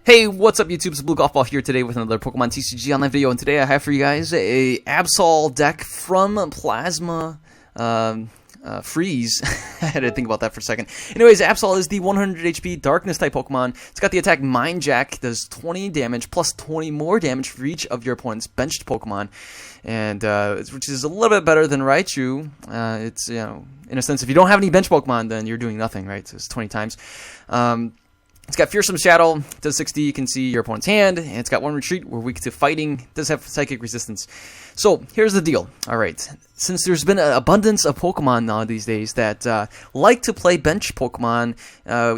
Hey, what's up YouTube? It's Blue Golf Ball here today with another Pokemon TCG online video, and today I have for you guys a Absol deck from Plasma Freeze. I had to think about that for a second. Anyways, Absol is the 100 HP Darkness type Pokemon. It's got the attack Mind Jack, does 20 damage plus 20 more damage for each of your opponent's benched Pokemon, and which is a little bit better than Raichu. It's, you know, in a sense, if you don't have any bench Pokemon, then you're doing nothing, right? So it's 20 times. It's got Fearsome Shadow, does 60, you can see your opponent's hand, and it's got 1 retreat, we're weak to fighting, does have psychic resistance. So, here's the deal. Alright, since there's been an abundance of Pokemon now these days that like to play bench Pokemon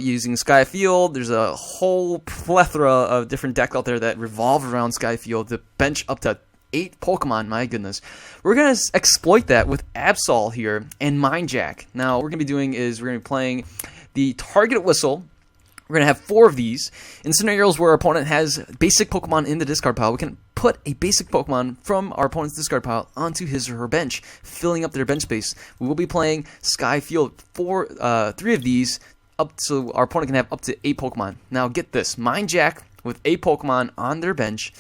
using Sky Field, there's a whole plethora of different decks out there that revolve around Sky Field to bench up to 8 Pokemon, my goodness. We're going to exploit that with Absol here and Mind Jack. Now, what we're going to be doing is we're going to be playing the Target Whistle. We're going to have 4 of these. In scenarios where our opponent has basic Pokemon in the discard pile, we can put a basic Pokemon from our opponent's discard pile onto his or her bench, filling up their bench space. We will be playing Sky Field for 3 of these, up so our opponent can have up to 8 Pokemon. Now get this, Mind Jack with 8 Pokemon on their bench.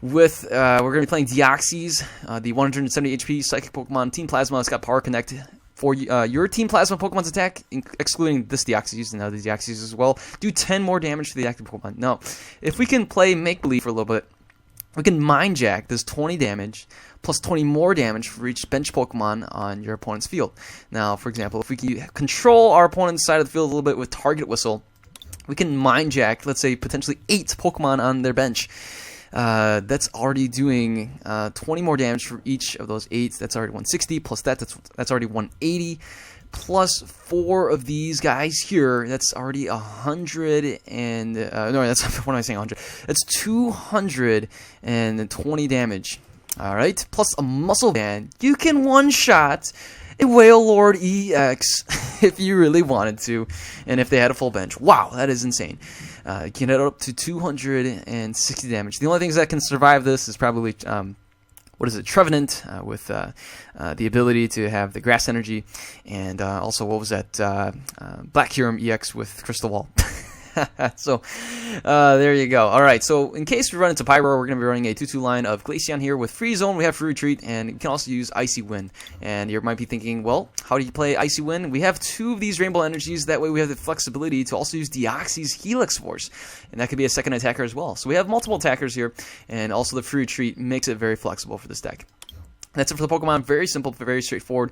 With we're going to be playing Deoxys, the 170 HP Psychic Pokemon, Team Plasma. It's got Power Connect. For your Team Plasma Pokemon's attack, excluding this Deoxys and other Deoxys as well, do 10 more damage to the active Pokemon. Now, if we can play Make-Believe for a little bit, we can Mind Jack, does 20 damage, plus 20 more damage for each bench Pokemon on your opponent's field. Now, for example, if we can control our opponent's side of the field a little bit with Target Whistle, we can Mind Jack, let's say, potentially 8 Pokemon on their bench. That's already doing 20 more damage for each of those 8. That's already 160. Plus that's already 180. Plus 4 of these guys here. That's already 100 and no, that's what am I saying? 100. That's 220 damage. All right. Plus a Muscle Band. You can one-shot a Whale Lord EX if you really wanted to, and if they had a full bench. Wow, that is insane. You can get up to 260 damage. The only things that can survive this is probably, Trevenant with the ability to have the Grass Energy, and also, what was that, Black Kyurem EX with Crystal Wall. So, there you go. Alright, so in case we run into Pyro, we're going to be running a 2-2 line of Glaceon here with Free Zone. We have Free Retreat, and we can also use Icy Wind. And you might be thinking, well, how do you play Icy Wind? We have 2 of these Rainbow Energies. That way we have the flexibility to also use Deoxys Helix Force. And that could be a second attacker as well. So we have multiple attackers here, and also the Free Retreat makes it very flexible for this deck. That's it for the Pokemon. Very simple, very straightforward.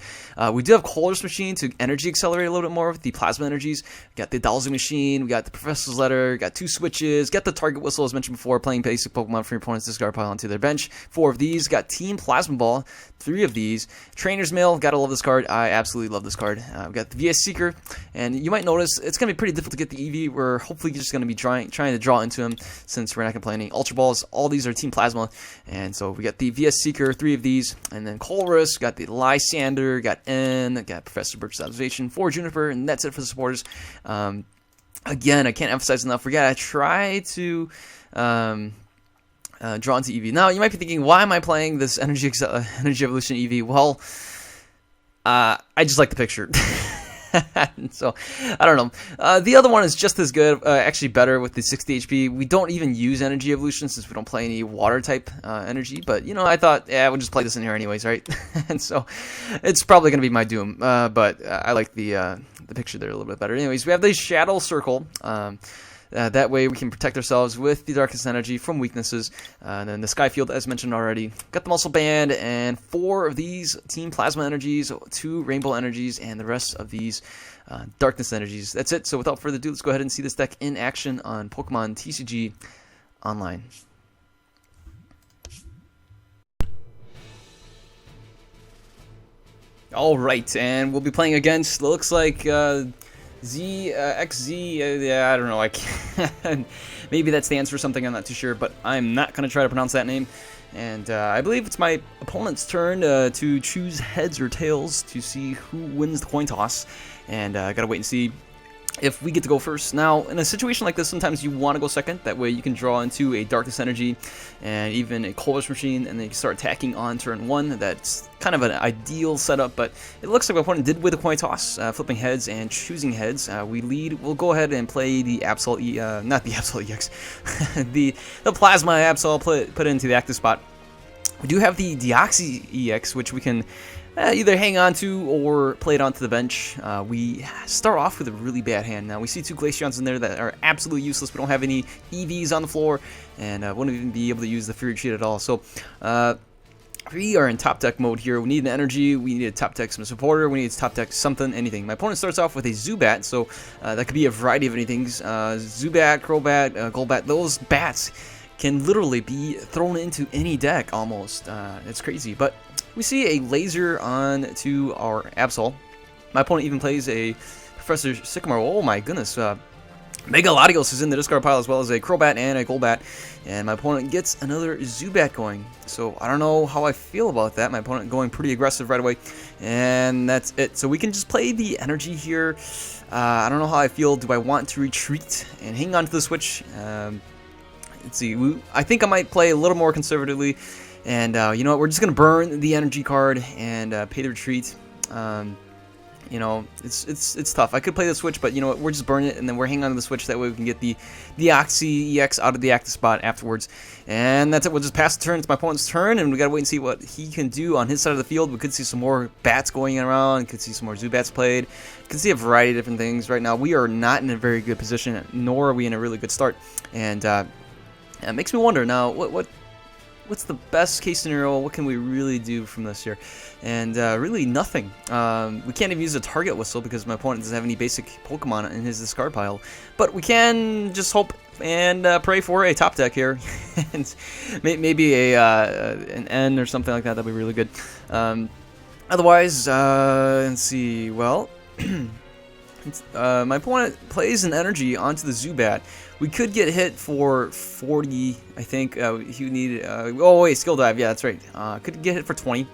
We do have Colorless Machine to energy accelerate a little bit more with the Plasma Energies. We got the Dowsing Machine, we got the Professor's Letter, got 2 switches, got the Target Whistle as mentioned before, playing basic Pokemon from your opponent's discard pile onto their bench. 4 of these. Got Team Plasma Ball, 3 of these. Trainer's Mail, gotta love this card. I absolutely love this card. We got the VS Seeker, and you might notice it's gonna be pretty difficult to get the EV. We're hopefully just gonna be trying to draw into him since we're not gonna play any Ultra Balls. All these are Team Plasma, and so we got the VS Seeker, 3 of these, and then Colress. Got the Lysander, got N, got Professor Birch's Observation, 4 Juniper, and that's it for the supporters. Again, I can't emphasize enough, we gotta try to draw into EV. Now, you might be thinking, why am I playing this Energy Evolution EV? Well, I just like the picture. So, I don't know. The other one is just as good, actually better with the 60 HP. We don't even use Energy Evolution since we don't play any water type energy, but you know, I thought, yeah, we'll just play this in here anyways, right? And so, it's probably going to be my doom, but I like the picture there a little bit better. Anyways, we have the Shadow Circle. That way we can protect ourselves with the Darkness Energy from weaknesses. And then the Sky Field, as mentioned already. Got the Muscle Band, and 4 of these Team Plasma Energies, 2 Rainbow Energies, and the rest of these Darkness Energies. That's it. So without further ado, let's go ahead and see this deck in action on Pokemon TCG Online. Alright, and we'll be playing against, looks like, XZ, yeah, I don't know, I can't, maybe that stands for something, I'm not too sure, but I'm not going to try to pronounce that name, and I believe it's my opponent's turn to choose heads or tails to see who wins the coin toss, and I gotta wait and see. if we get to go first. Now, in a situation like this, sometimes you want to go second. That way you can draw into a Darkness Energy and even a Cold Machine, and then you can start attacking on turn 1. That's kind of an ideal setup, but it looks like my opponent did with a coin toss, flipping heads and choosing heads. We lead. We'll go ahead and play the Absol, not the Absol EX, the Plasma Absol, put it into the active spot. We do have the Deoxy EX, which we can either hang on to or play it onto the bench. We start off with a really bad hand. Now, we see 2 Glaceons in there that are absolutely useless. We don't have any EVs on the floor, and won't even be able to use the Fury Retreat at all. So, we are in top deck mode here. We need an energy. We need to top deck some supporter. We need to top deck something, anything. My opponent starts off with a Zubat, so that could be a variety of anything. Zubat, Crobat, Golbat, those bats can literally be thrown into any deck almost. It's crazy, but we see a laser on to our Absol. My opponent even plays a Professor Sycamore. Oh my goodness. Mega Latios is in the discard pile, as well as a Crobat and a Golbat. And my opponent gets another Zubat going. So I don't know how I feel about that. My opponent going pretty aggressive right away. And that's it. So we can just play the energy here. I don't know how I feel. Do I want to retreat and hang on to the switch? Let's see. I think I might play a little more conservatively. And you know what? We're just going to burn the energy card and pay the retreat. You know, it's tough. I could play the switch, but you know what? We're just burning it, and then we're hanging on to the switch. That way we can get the Oxy EX out of the active spot afterwards. And that's it. We'll just pass the turn. It's my opponent's turn, and we got to wait and see what he can do on his side of the field. We could see some more bats going around. Could see some more Zubats played. Could see a variety of different things. Right now, we are not in a very good position, nor are we in a really good start. And it makes me wonder now, what's the best case scenario? What can we really do from this here? And really nothing. We can't even use a target whistle because my opponent doesn't have any basic Pokemon in his discard pile. But we can just hope and pray for a top deck here. And maybe an N or something like that. That'd be really good. Otherwise, let's see. Well, my opponent plays an energy onto the Zubat. We could get hit for 40, I think. He would need... oh, wait, Skill Dive. Yeah, that's right. Could get hit for 20.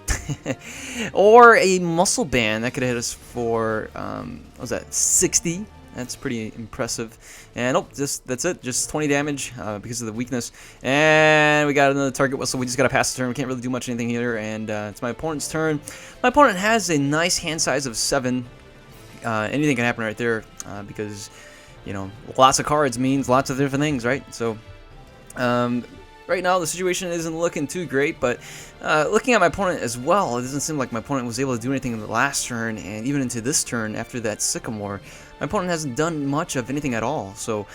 Or a Muscle Band. That could hit us for, what was that, 60? That's pretty impressive. And, oh, that's it. Just 20 damage because of the weakness. And we got another target whistle. We just got to pass the turn. We can't really do much anything here. And it's my opponent's turn. My opponent has a nice hand size of 7. Anything can happen right there because... you know, lots of cards means lots of different things, right? So, right now the situation isn't looking too great, but looking at my opponent as well, it doesn't seem like my opponent was able to do anything in the last turn, and even into this turn after that Sycamore, my opponent hasn't done much of anything at all. So,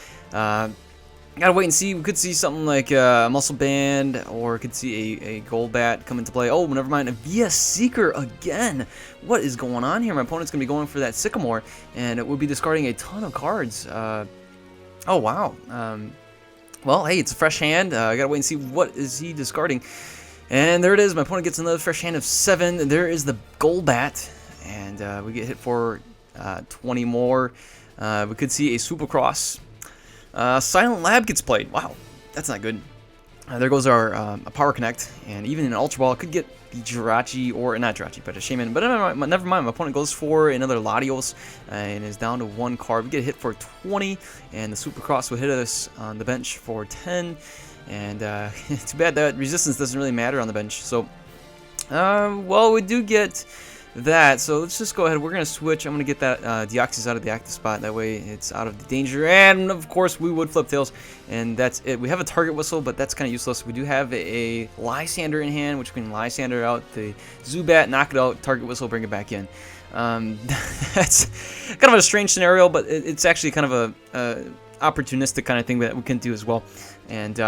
gotta wait and see. We could see something like a Muscle Band, or could see a Golbat come into play. Oh, never mind. A VS Seeker again. What is going on here? My opponent's going to be going for that Sycamore, and it will be discarding a ton of cards. Oh, wow. Well, hey, it's a fresh hand. I gotta wait and see what is he discarding. And there it is. My opponent gets another fresh hand of 7. There is the Golbat, and we get hit for 20 more. We could see a Supercross. Silent Lab gets played. Wow, that's not good. There goes our Power Connect, and even an Ultra Ball could get the Jirachi, or not Jirachi, but a Shaman. But never mind. My opponent goes for another Latios and is down to 1 card. We get hit for 20, and the Supercross will hit us on the bench for 10. And too bad that resistance doesn't really matter on the bench. So, well, we do get that, so let's just go ahead. We're going to switch. I'm going to get that Deoxys out of the active spot. That way it's out of the danger. And, of course, we would flip tails. And that's it. We have a target whistle, but that's kind of useless. We do have a Lysander in hand, which we can Lysander out the Zubat, knock it out, target whistle, bring it back in. That's kind of a strange scenario, but it's actually kind of a opportunistic kind of thing that we can do as well. And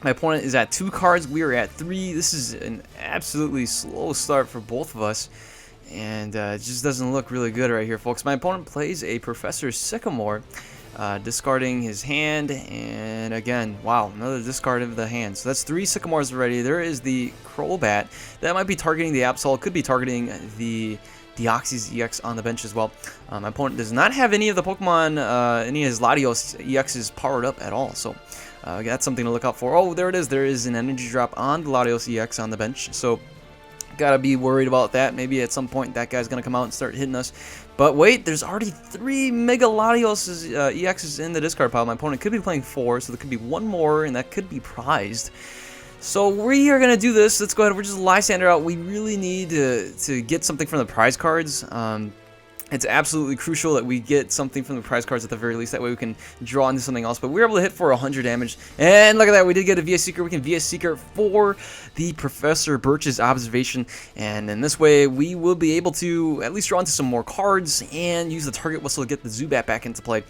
my opponent is at 2 cards. We are at 3. This is an absolutely slow start for both of us. And it just doesn't look really good right here, folks. My opponent plays a Professor Sycamore, discarding his hand. And again, wow, another discard of the hand. So that's 3 Sycamores already. There is the Crobat. That might be targeting the Absol. Could be targeting the Deoxys EX on the bench as well. My opponent does not have any of the Pokemon, any of his Latios EXs powered up at all. So that's something to look out for. Oh, there it is. There is an energy drop on the Latios EX on the bench. So Gotta be worried about that. Maybe at some point that guy's gonna come out and start hitting us. But wait, there's already 3 Mega Latios EXs in the discard pile. My opponent could be playing 4, so there could be one more, and that could be prized. So we are gonna do this. Let's go ahead. We're just Lysander out. We really need to get something from the prize cards. It's absolutely crucial that we get something from the prize cards at the very least. That way we can draw into something else. But we were able to hit for 100 damage. And look at that. We did get a VS Seeker. We can VS Seeker for the Professor Birch's observation. And in this way, we will be able to at least draw into some more cards and use the target whistle to get the Zubat back into play.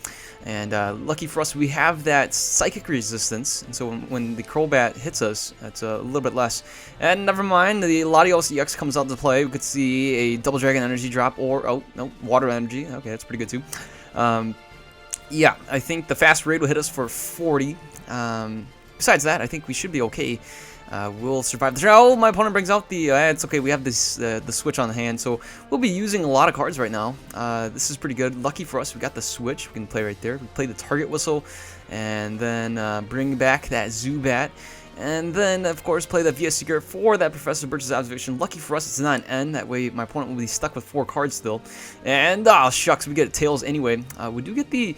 And lucky for us, we have that psychic resistance. And so when the Crobat hits us, that's a little bit less. And never mind, the Latios EX comes out to play. We could see a Double Dragon energy drop or, oh, no, Water energy. Okay, that's pretty good too. Yeah, I think the fast raid will hit us for 40. Besides that, I think we should be okay. We'll survive the draw. Oh, my opponent brings out the... it's okay, we have this the switch on the hand, so we'll be using a lot of cards right now. This is pretty good. Lucky for us, we got the switch. We can play right there. We play the target whistle, and then bring back that Zubat. And then, of course, play the VS Seeker for that Professor Birch's observation. Lucky for us, it's not an N. That way, my opponent will be stuck with 4 cards still. And, oh, shucks, we get Tails anyway. We do get the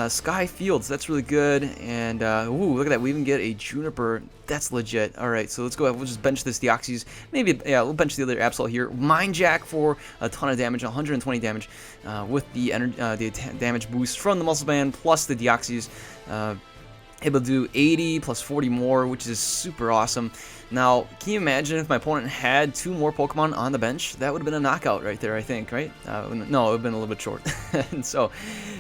Sky Fields. That's really good. And, ooh, look at that. We even get a Juniper. That's legit. All right, so let's go ahead. We'll just bench this Deoxys. Maybe, yeah, we'll bench the other Absol here. Mind Jack for a ton of damage, 120 damage with the damage boost from the Muscle Band plus the Deoxys. Able to do 80 plus 40 more, which is super awesome. Now, can you imagine if my opponent had 2 more Pokemon on the bench? That would have been a knockout right there, I think, right? No, it would have been a little bit short. And so,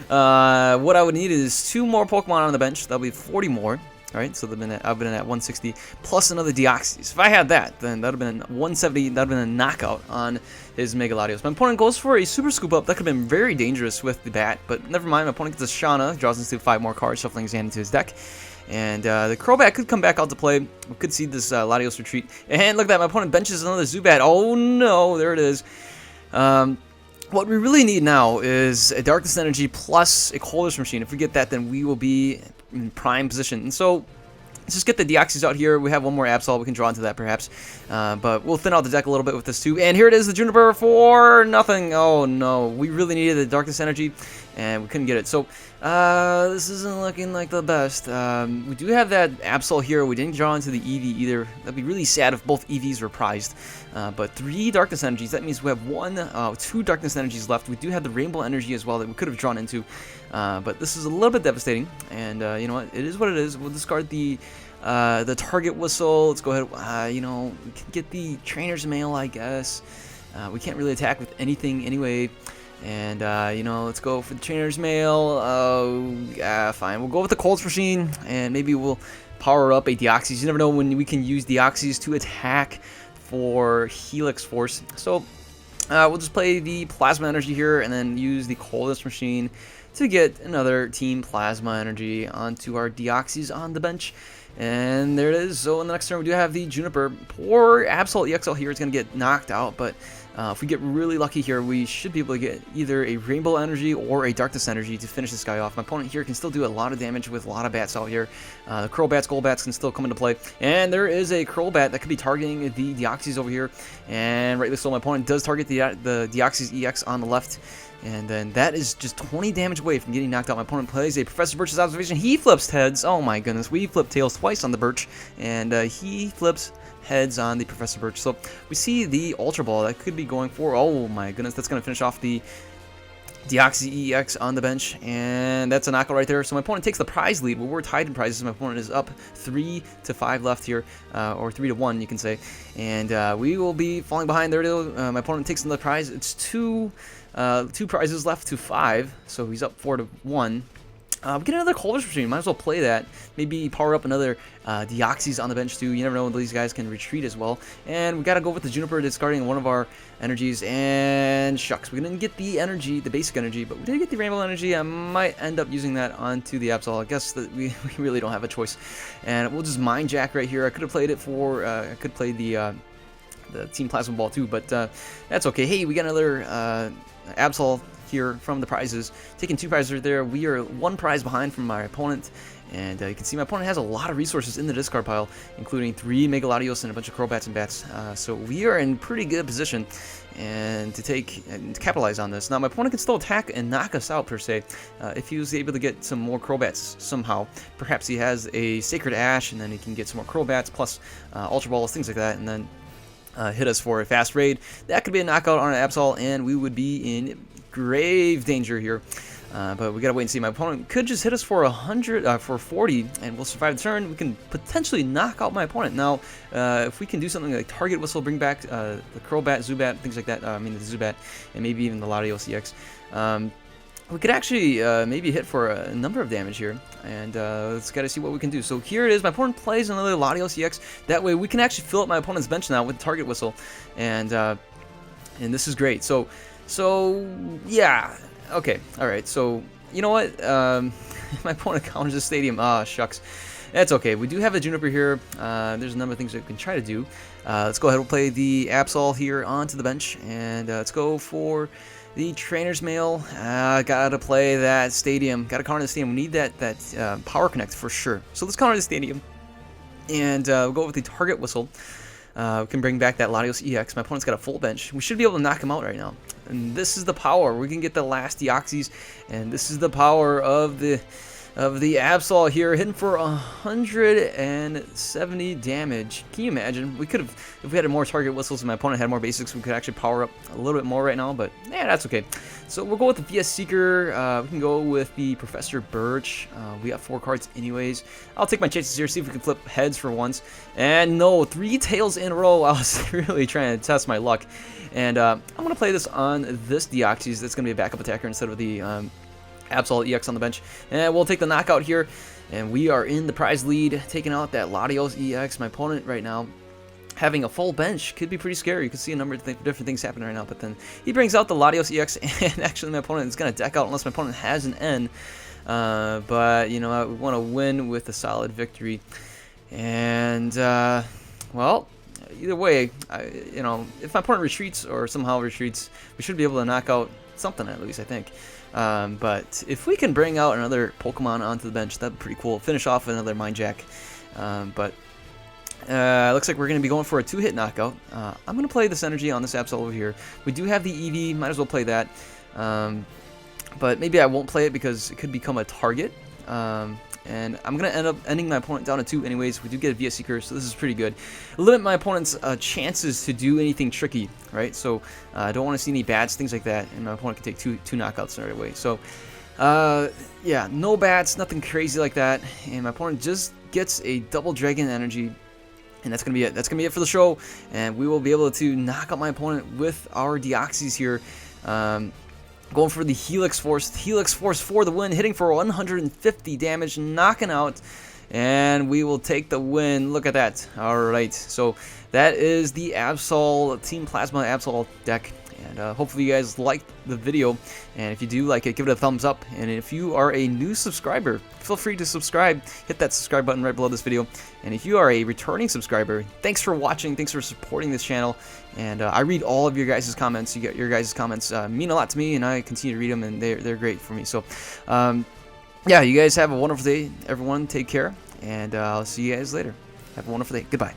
what I would need is 2 more Pokemon on the bench. That'll be 40 more. Right, so I've been at 160 plus another Deoxys. If I had that, then that would have been 170. That would have been a knockout on his Mega Latios. My opponent goes for a Super Scoop Up. That could have been very dangerous with the bat, but never mind. My opponent gets a Shauna, draws into 5 more cards, shuffling his hand into his deck. And the Crobat could come back out to play. We could see this Latios retreat. And look at that, my opponent benches another Zubat. Oh no, there it is. What we really need now is a Darkness Energy plus a Colorless Machine. If we get that, then we will be in prime position. And so, let's just get the Deoxys out here. We have one more Absol. We can draw into that, perhaps. But we'll thin out the deck a little bit with this, too. And here it is, the Juniper for nothing. Oh, no. We really needed the Darkness Energy, and we couldn't get it. So, this isn't looking like the best. We do have that Absol here. We didn't draw into the EV either. That'd be really sad if both EVs were prized. But 3 Darkness Energies. That means we have 2 Darkness Energies left. We do have the Rainbow Energy as well that we could have drawn into. But this is a little bit devastating. And you know what? It is what it is. We'll discard the target whistle. Let's go ahead. You know, we can get the Trainer's Mail, I guess. We can't really attack with anything anyway. And, you know, let's go for the Trainer's Mail. Fine. We'll go with the Colts Machine, and maybe we'll power up a Deoxys. You never know when we can use Deoxys to attack for Helix Force. So, we'll just play the Plasma Energy here, and then use the Coldest Machine to get another Team Plasma Energy onto our Deoxys on the bench. And there it is. So in the next turn, we do have the Juniper. Poor Absol EXL here is going to get knocked out, but if we get really lucky here, we should be able to get either a Rainbow Energy or a Darkness Energy to finish this guy off. My opponent here can still do a lot of damage with a lot of bats out here. The Crowbats, Golbats can still come into play. And there is a Crowbat that could be targeting the Deoxys over here. And rightly so, my opponent does target the Deoxys EX on the left. And then that is just 20 damage away from getting knocked out. My opponent plays a Professor Birch's observation. He flips heads. Oh my goodness. We flipped tails twice on the Birch. And he flips heads on the Professor Birch. So we see the Ultra Ball that could be going for. Oh my goodness. That's going to finish off the Deoxys EX on the bench. And that's a knockout right there. So my opponent takes the prize lead. Well, we're tied in prizes. My opponent is up 3-5 left here. Or 3-1, you can say. And we will be falling behind there. My opponent takes another prize. It's 2 prizes left to 5, so he's up 4-1. Get another Coldest Machine. Might as well play that. Maybe power up another Deoxys on the bench too. You never know when these guys can retreat as well. And we gotta go with the Juniper, discarding one of our energies. And shucks, we didn't get the energy, the basic energy, but we did get the Rainbow Energy. I might end up using that onto the Absol. I guess that we really don't have a choice. And we'll just Mind Jack right here. I could have played it for. I could play the Team Plasma Ball too, but that's okay. Hey, we got another Absol here from the prizes. Taking 2 prizes right there. We are 1 prize behind from my opponent. And you can see my opponent has a lot of resources in the discard pile, including 3 Mega Latios and a bunch of Crobats and Bats. So we are in pretty good position and to take and capitalize on this. Now my opponent can still attack and knock us out per se if he was able to get some more Crobats somehow. Perhaps he has a Sacred Ash and then he can get some more Crobats plus Ultra Balls, things like that, and then hit us for a fast raid. That could be a knockout on an Absol, and we would be in grave danger here. But we gotta wait and see. My opponent could just hit us for 100, for 40, and we'll survive the turn. We can potentially knock out my opponent. Now, if we can do something like Target Whistle, bring back the Crobat, Zubat, things like that. I mean the Zubat, and maybe even the Latios EX. We could actually maybe hit for a number of damage here, and let's gotta see what we can do. So here it is. My opponent plays another Latios EX. That way we can actually fill up my opponent's bench now with Target Whistle, and this is great. So yeah. Okay, alright, so, you know what, my opponent counters the stadium. Ah, shucks. That's okay, we do have a Juniper here. There's a number of things that we can try to do. Let's go ahead and play the Absol here onto the bench, and let's go for the Trainer's Mail. Gotta play that stadium, gotta counter the stadium. We need that Power Connect for sure. So let's counter the stadium, and we'll go with the Target Whistle. We can bring back that Latios EX. My opponent's got a full bench. We should be able to knock him out right now. And this is the power. We can get the last Deoxys, and this is the power of the Absol here, hitting for 170 damage. Can you imagine? We could have, if we had more Target Whistles and my opponent had more basics, we could actually power up a little bit more right now, but yeah, that's okay. So we'll go with the VS Seeker. We can go with the Professor Birch. We got 4 cards anyways. I'll take my chances here, see if we can flip heads for once. And no, 3 tails in a row. I was really trying to test my luck. And I'm going to play this on this Deoxys. That's going to be a backup attacker instead of the Absol EX on the bench. And we'll take the knockout here. And we are in the prize lead, taking out that Latios EX. My opponent right now having a full bench could be pretty scary. You can see a number of different things happening right now. But then he brings out the Latios EX, and actually my opponent is going to deck out unless my opponent has an N. But, you know, we want to win with a solid victory. And, well, either way, you know, if my opponent retreats or somehow retreats, we should be able to knock out something at least, I think. But if we can bring out another Pokemon onto the bench, that'd be pretty cool. Finish off another Mind Jack. But looks like we're going to be going for a 2-hit knockout. I'm going to play this energy on this Absol over here. We do have the Eevee, might as well play that. But maybe I won't play it because it could become a target. And I'm going to end up ending my opponent down to 2 anyways. We do get a VS Seeker, so this is pretty good. Limit my opponent's chances to do anything tricky, right? So I don't want to see any bats, things like that, and my opponent can take two knockouts right away. So yeah, no bats, nothing crazy like that, and my opponent just gets a double Dragon Energy, and that's going to be it. That's going to be it for the show, and we will be able to knock out my opponent with our Deoxys here. Going for the Helix Force for the win, hitting for 150 damage, knocking out, and we will take the win. Look at that. Alright, so that is the Absol Team Plasma Absol deck, and hopefully you guys liked the video, and if you do like it, give it a thumbs up, and if you are a new subscriber, feel free to subscribe. Hit that subscribe button right below this video, and if you are a returning subscriber, thanks for watching, thanks for supporting this channel, and I read all of your guys' comments. You get your guys' comments mean a lot to me, and I continue to read them, and they're great for me. So yeah, you guys have a wonderful day, everyone. Take care, and I'll see you guys later. Have a wonderful day. Goodbye.